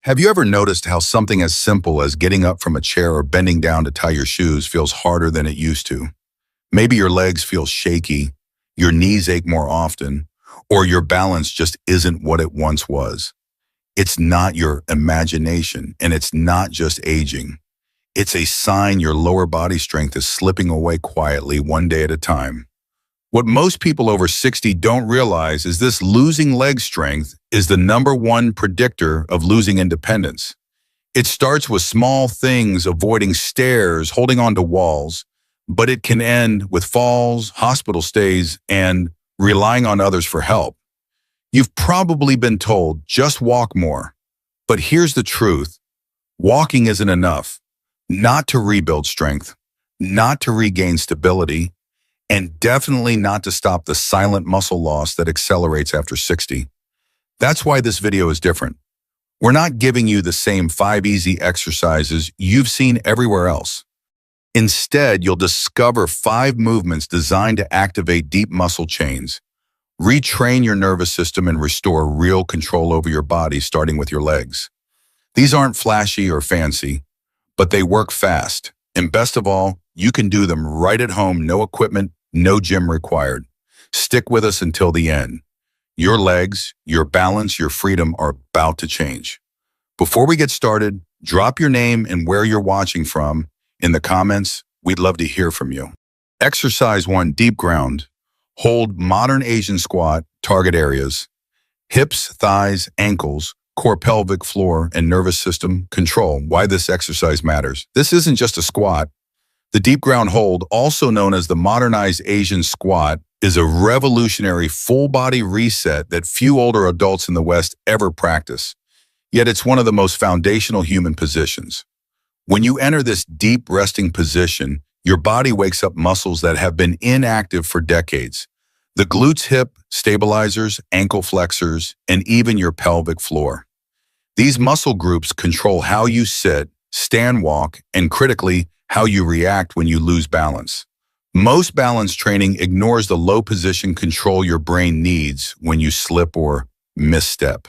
Have you ever noticed how something as simple as getting up from a chair or bending down to tie your shoes feels harder than it used to? Maybe your legs feel shaky, your knees ache more often, or your balance just isn't what it once was. It's not your imagination, and it's not just aging. It's a sign your lower body strength is slipping away quietly one day at a time. What most people over 60 don't realize is this losing leg strength is the #1 predictor of losing independence. It starts with small things, avoiding stairs, holding on to walls, but it can end with falls, hospital stays, and relying on others for help. You've probably been told, just walk more. But here's the truth. Walking isn't enough. Not to rebuild strength, not to regain stability, and definitely not to stop the silent muscle loss that accelerates after 60. That's why this video is different. We're not giving you the same 5 easy exercises you've seen everywhere else. Instead, you'll discover 5 movements designed to activate deep muscle chains, retrain your nervous system, and restore real control over your body, starting with your legs. These aren't flashy or fancy, but they work fast. And best of all, you can do them right at home, no equipment, no gym required. Stick with us until the end. Your legs, your balance, your freedom are about to change. Before we get started, drop your name and where you're watching from in the comments. We'd love to hear from you. Exercise 1, deep ground. Hold modern Asian squat, target areas. Hips, thighs, ankles, core, pelvic floor, and nervous system control. Why this exercise matters. This isn't just a squat. The deep ground hold, also known as the modernized Asian squat, is a revolutionary full-body reset that few older adults in the West ever practice. Yet it's one of the most foundational human positions. When you enter this deep resting position, your body wakes up muscles that have been inactive for decades. The glutes, hip stabilizers, ankle flexors, and even your pelvic floor. These muscle groups control how you sit, stand, walk, and critically, how you react when you lose balance. Most balance training ignores the low position control your brain needs when you slip or misstep.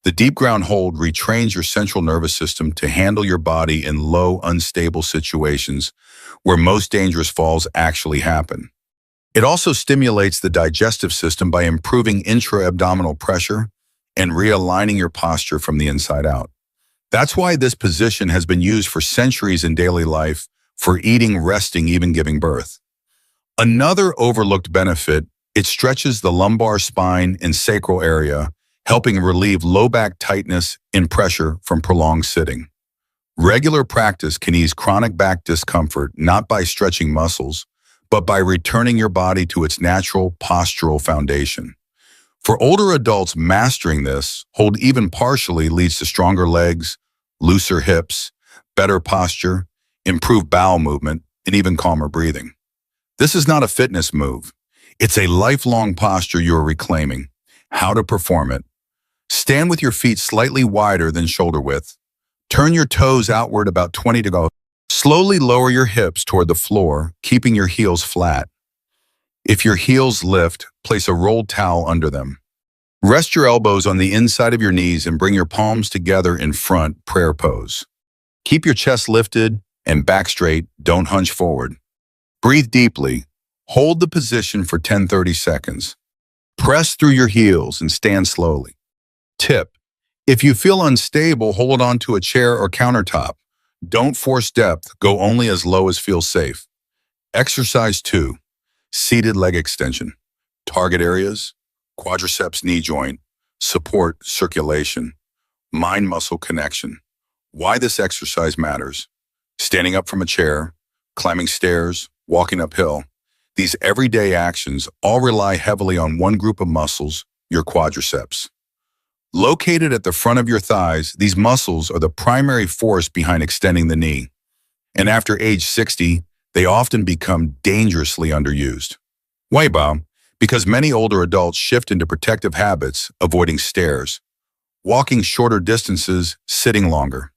The deep ground hold retrains your central nervous system to handle your body in low, unstable situations where most dangerous falls actually happen. It also stimulates the digestive system by improving intra-abdominal pressure and realigning your posture from the inside out. That's why this position has been used for centuries in daily life, for eating, resting, even giving birth. Another overlooked benefit, it stretches the lumbar spine and sacral area, helping relieve low back tightness and pressure from prolonged sitting. Regular practice can ease chronic back discomfort not by stretching muscles, but by returning your body to its natural postural foundation. For older adults, mastering this hold even partially leads to stronger legs, looser hips, better posture, improved bowel movement, and even calmer breathing. This is not a fitness move. It's a lifelong posture you're reclaiming. How to perform it. Stand with your feet slightly wider than shoulder width. Turn your toes outward about 20 to go. Slowly lower your hips toward the floor, keeping your heels flat. If your heels lift, place a rolled towel under them. Rest your elbows on the inside of your knees and bring your palms together in front, prayer pose. Keep your chest lifted and back straight, don't hunch forward. Breathe deeply. Hold the position for 10-30 seconds. Press through your heels and stand slowly. Tip: if you feel unstable, hold on to a chair or countertop. Don't force depth, go only as low as feels safe. Exercise 2, seated leg extension. Target areas: quadriceps, knee joint, support, circulation, mind-muscle connection. Why this exercise matters. Standing up from a chair, climbing stairs, walking uphill. These everyday actions all rely heavily on one group of muscles, your quadriceps. Located at the front of your thighs, these muscles are the primary force behind extending the knee. And after age 60, they often become dangerously underused. Why, Bob? Because many older adults shift into protective habits, avoiding stairs, walking shorter distances, sitting longer.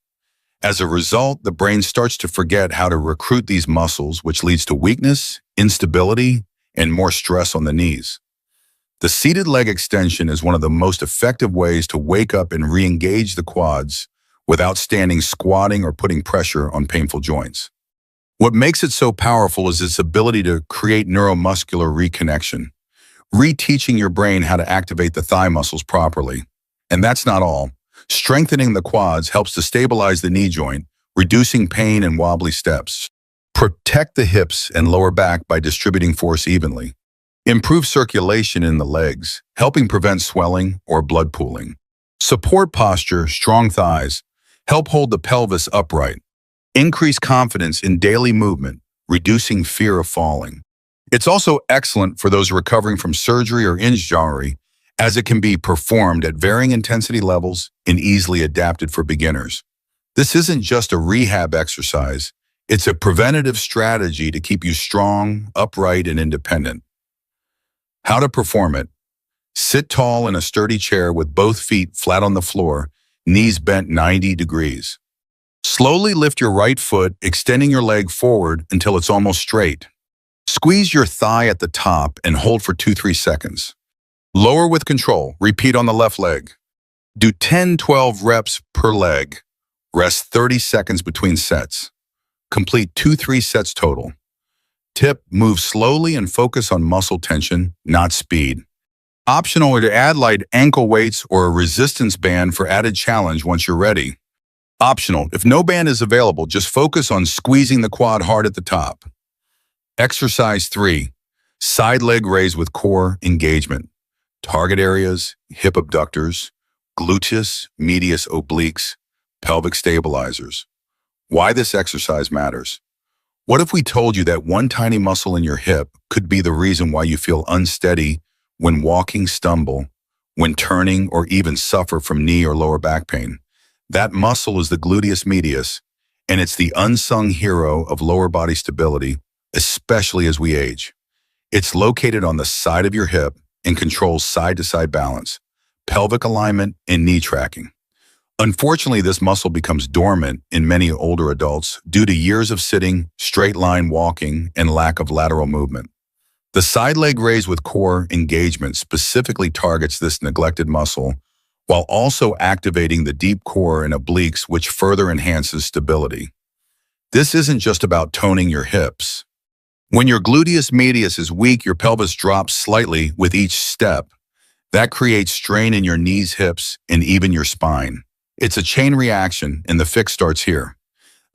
As a result, the brain starts to forget how to recruit these muscles, which leads to weakness, instability, and more stress on the knees. The seated leg extension is one of the most effective ways to wake up and re-engage the quads without standing, squatting, or putting pressure on painful joints. What makes it so powerful is its ability to create neuromuscular reconnection, reteaching your brain how to activate the thigh muscles properly. And that's not all. Strengthening the quads helps to stabilize the knee joint, reducing pain and wobbly steps. Protect the hips and lower back by distributing force evenly. Improve circulation in the legs, helping prevent swelling or blood pooling. Support posture, strong thighs, help hold the pelvis upright. Increase confidence in daily movement, reducing fear of falling. It's also excellent for those recovering from surgery or injury, as it can be performed at varying intensity levels and easily adapted for beginners. This isn't just a rehab exercise, it's a preventative strategy to keep you strong, upright, and independent. How to perform it. Sit tall in a sturdy chair with both feet flat on the floor, knees bent 90 degrees. Slowly lift your right foot, extending your leg forward until it's almost straight. Squeeze your thigh at the top and hold for 2-3 seconds. Lower with control. Repeat on the left leg. Do 10-12 reps per leg. Rest 30 seconds between sets. Complete 2-3 sets total. Tip, move slowly and focus on muscle tension, not speed. Optional to add light ankle weights or a resistance band for added challenge once you're ready. Optional, if no band is available, just focus on squeezing the quad hard at the top. Exercise 3, side leg raise with core engagement. Target areas, hip abductors, gluteus, medius obliques, pelvic stabilizers. Why this exercise matters. What if we told you that one tiny muscle in your hip could be the reason why you feel unsteady when walking, stumble, when turning, or even suffer from knee or lower back pain? That muscle is the gluteus medius, and it's the unsung hero of lower body stability, especially as we age. It's located on the side of your hip and controls side-to-side balance, pelvic alignment, and knee tracking. Unfortunately, this muscle becomes dormant in many older adults due to years of sitting, straight-line walking, and lack of lateral movement. The side leg raise with core engagement specifically targets this neglected muscle while also activating the deep core and obliques, which further enhances stability. This isn't just about toning your hips. When your gluteus medius is weak, your pelvis drops slightly with each step. That creates strain in your knees, hips, and even your spine. It's a chain reaction, and the fix starts here.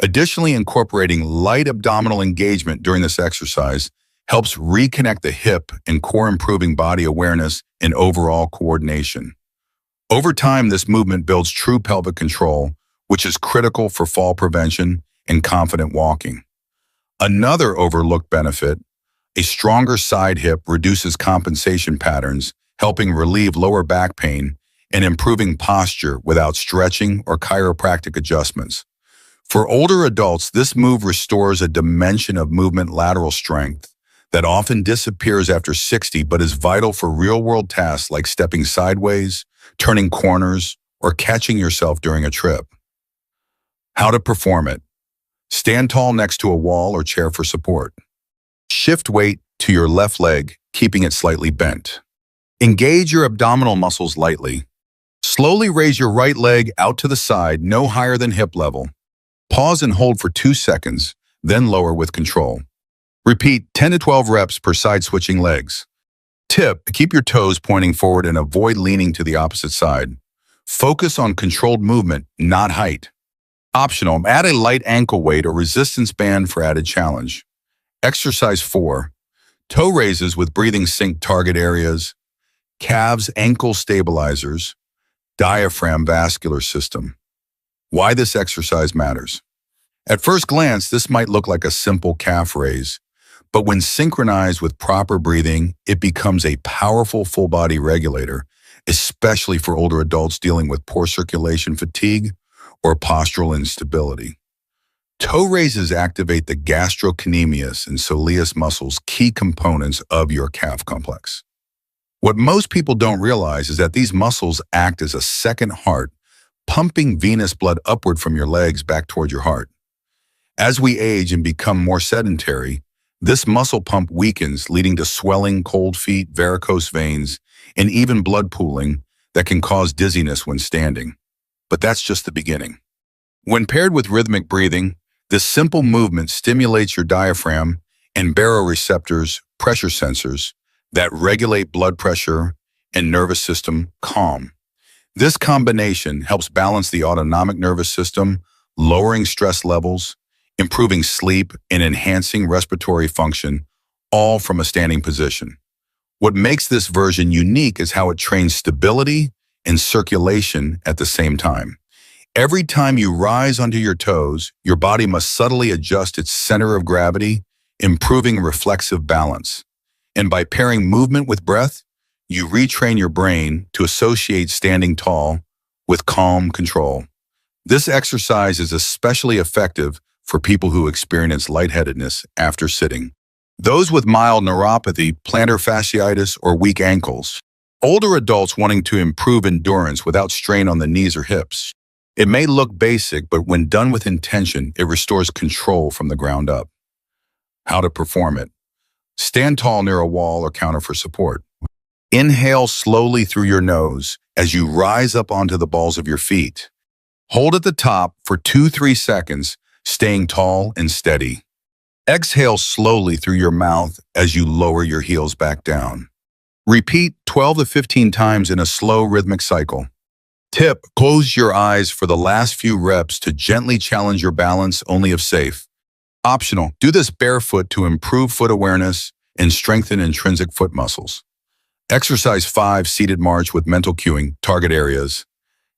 Additionally, incorporating light abdominal engagement during this exercise helps reconnect the hip and core, improving body awareness and overall coordination. Over time, this movement builds true pelvic control, which is critical for fall prevention and confident walking. Another overlooked benefit, a stronger side hip reduces compensation patterns, helping relieve lower back pain and improving posture without stretching or chiropractic adjustments. For older adults, this move restores a dimension of movement lateral strength that often disappears after 60 but is vital for real-world tasks like stepping sideways, turning corners, or catching yourself during a trip. How to perform it. Stand tall next to a wall or chair for support. Shift weight to your left leg, keeping it slightly bent. Engage your abdominal muscles lightly. Slowly raise your right leg out to the side, no higher than hip level. Pause and hold for 2 seconds, then lower with control. Repeat 10 to 12 reps per side switching legs. Tip, keep your toes pointing forward and avoid leaning to the opposite side. Focus on controlled movement, not height. Optional, add a light ankle weight or resistance band for added challenge. Exercise 4, toe raises with breathing sync target areas, calves, ankle stabilizers, diaphragm vascular system. Why this exercise matters. At first glance, this might look like a simple calf raise, but when synchronized with proper breathing, it becomes a powerful full body regulator, especially for older adults dealing with poor circulation fatigue or postural instability. Toe raises activate the gastrocnemius and soleus muscles, key components of your calf complex. What most people don't realize is that these muscles act as a second heart, pumping venous blood upward from your legs back toward your heart. As we age and become more sedentary, this muscle pump weakens, leading to swelling, cold feet, varicose veins, and even blood pooling that can cause dizziness when standing. But that's just the beginning. When paired with rhythmic breathing, this simple movement stimulates your diaphragm and baroreceptors, pressure sensors, that regulate blood pressure and nervous system calm. This combination helps balance the autonomic nervous system, lowering stress levels, improving sleep, and enhancing respiratory function, all from a standing position. What makes this version unique is how it trains stability and circulation at the same time. Every time you rise onto your toes, your body must subtly adjust its center of gravity, improving reflexive balance. And by pairing movement with breath, you retrain your brain to associate standing tall with calm control. This exercise is especially effective for people who experience lightheadedness after sitting, those with mild neuropathy, plantar fasciitis, or weak ankles, older adults wanting to improve endurance without strain on the knees or hips. It may look basic, but when done with intention, it restores control from the ground up. How to perform it. Stand tall near a wall or counter for support. Inhale slowly through your nose as you rise up onto the balls of your feet. Hold at the top for 2-3 seconds, staying tall and steady. Exhale slowly through your mouth as you lower your heels back down. Repeat 12 to 15 times in a slow rhythmic cycle. Tip: close your eyes for the last few reps to gently challenge your balance, only if safe. Optional: do this barefoot to improve foot awareness and strengthen intrinsic foot muscles. Exercise 5, seated march with mental cueing, target areas: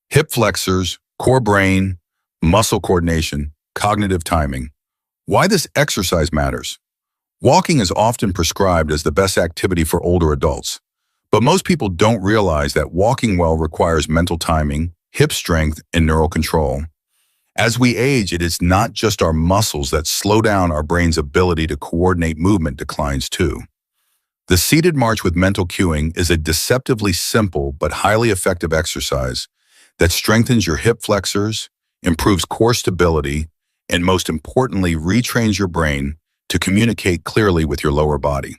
hip flexors, core brain, muscle coordination, cognitive timing. Why this exercise matters. Walking is often prescribed as the best activity for older adults, but most people don't realize that walking well requires mental timing, hip strength, and neural control. As we age, it is not just our muscles that slow down; our brain's ability to coordinate movement declines too. The seated march with mental cueing is a deceptively simple but highly effective exercise that strengthens your hip flexors, improves core stability, and most importantly, retrains your brain to communicate clearly with your lower body.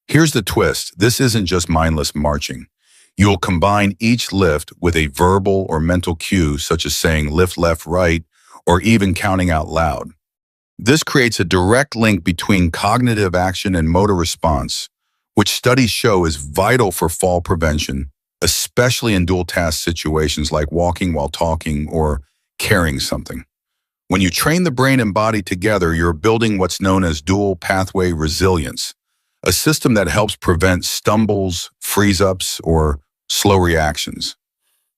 Here's the twist: this isn't just mindless marching. You'll combine each lift with a verbal or mental cue, such as saying lift left, right, or even counting out loud. This creates a direct link between cognitive action and motor response, which studies show is vital for fall prevention, especially in dual-task situations like walking while talking or carrying something. When you train the brain and body together, you're building what's known as dual pathway resilience, a system that helps prevent stumbles, freeze-ups, or slow reactions.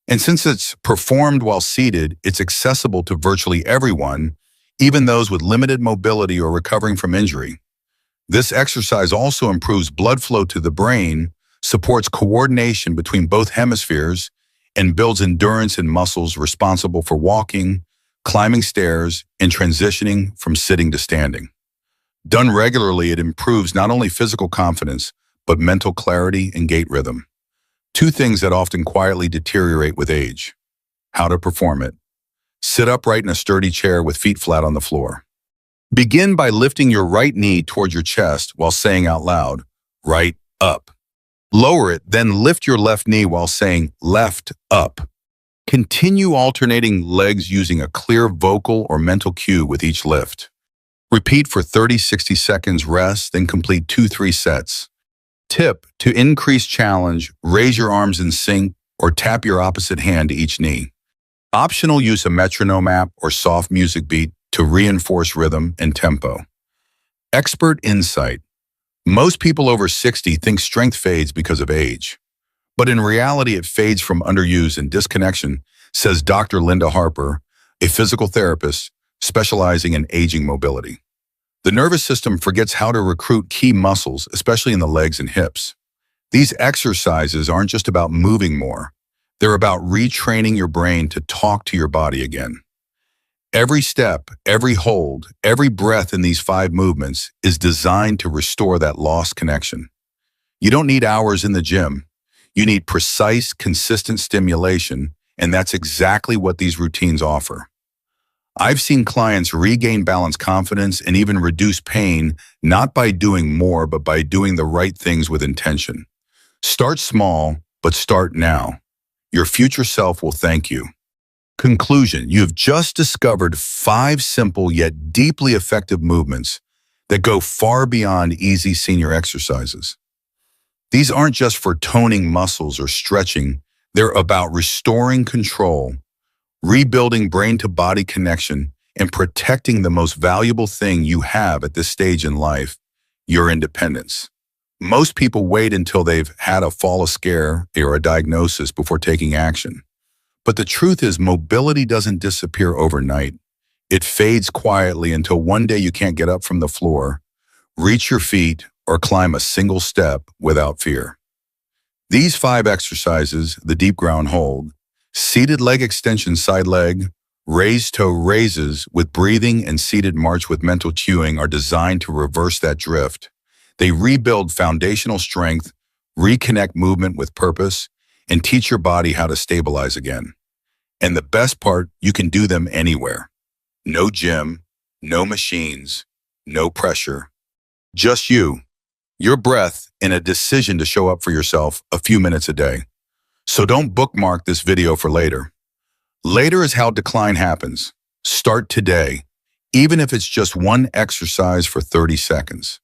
And since it's performed while seated, it's accessible to virtually everyone, even those with limited mobility or recovering from injury. This exercise also improves blood flow to the brain, supports coordination between both hemispheres, and builds endurance in muscles responsible for walking, climbing stairs, and transitioning from sitting to standing. Done regularly, it improves not only physical confidence, but mental clarity and gait rhythm. Two things that often quietly deteriorate with age. How to perform it. Sit upright in a sturdy chair with feet flat on the floor. Begin by lifting your right knee toward your chest while saying out loud, right up. Lower it, then lift your left knee while saying left up. Continue alternating legs using a clear vocal or mental cue with each lift. Repeat for 30-60 seconds, rest, then complete 2-3 sets. Tip: to increase challenge, raise your arms in sync or tap your opposite hand to each knee. Optional: use a metronome app or soft music beat to reinforce rhythm and tempo. Expert insight. Most people over 60 think strength fades because of age. But in reality, it fades from underuse and disconnection, says Dr. Linda Harper, a physical therapist specializing in aging mobility. The nervous system forgets how to recruit key muscles, especially in the legs and hips. These exercises aren't just about moving more. They're about retraining your brain to talk to your body again. Every step, every hold, every breath in these 5 movements is designed to restore that lost connection. You don't need hours in the gym. You need precise, consistent stimulation, and that's exactly what these routines offer. I've seen clients regain balance, confidence, and even reduce pain, not by doing more, but by doing the right things with intention. Start small, but start now. Your future self will thank you. Conclusion: you have just discovered 5 simple yet deeply effective movements that go far beyond easy senior exercises. These aren't just for toning muscles or stretching, they're about restoring control, rebuilding brain-to-body connection, and protecting the most valuable thing you have at this stage in life, your independence. Most people wait until they've had a fall, a scare, or a diagnosis before taking action. But the truth is, mobility doesn't disappear overnight. It fades quietly until one day you can't get up from the floor, reach your feet, or climb a single step without fear. These 5 exercises, the deep ground hold, seated leg extension side leg, raised toe raises with breathing, and seated march with mental cueing, are designed to reverse that drift. They rebuild foundational strength, reconnect movement with purpose, and teach your body how to stabilize again. And the best part, you can do them anywhere. No gym, no machines, no pressure. Just you, your breath, and a decision to show up for yourself a few minutes a day. So don't bookmark this video for later. Later is how decline happens. Start today, even if it's just one exercise for 30 seconds.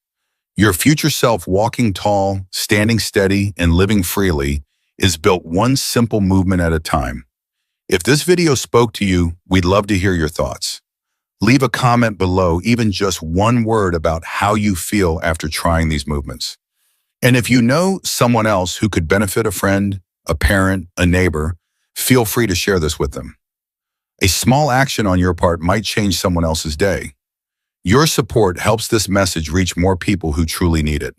Your future self, walking tall, standing steady, and living freely, is built one simple movement at a time. If this video spoke to you, we'd love to hear your thoughts. Leave a comment below, even just one word about how you feel after trying these movements. And if you know someone else who could benefit, a friend, a parent, a neighbor, feel free to share this with them. A small action on your part might change someone else's day. Your support helps this message reach more people who truly need it.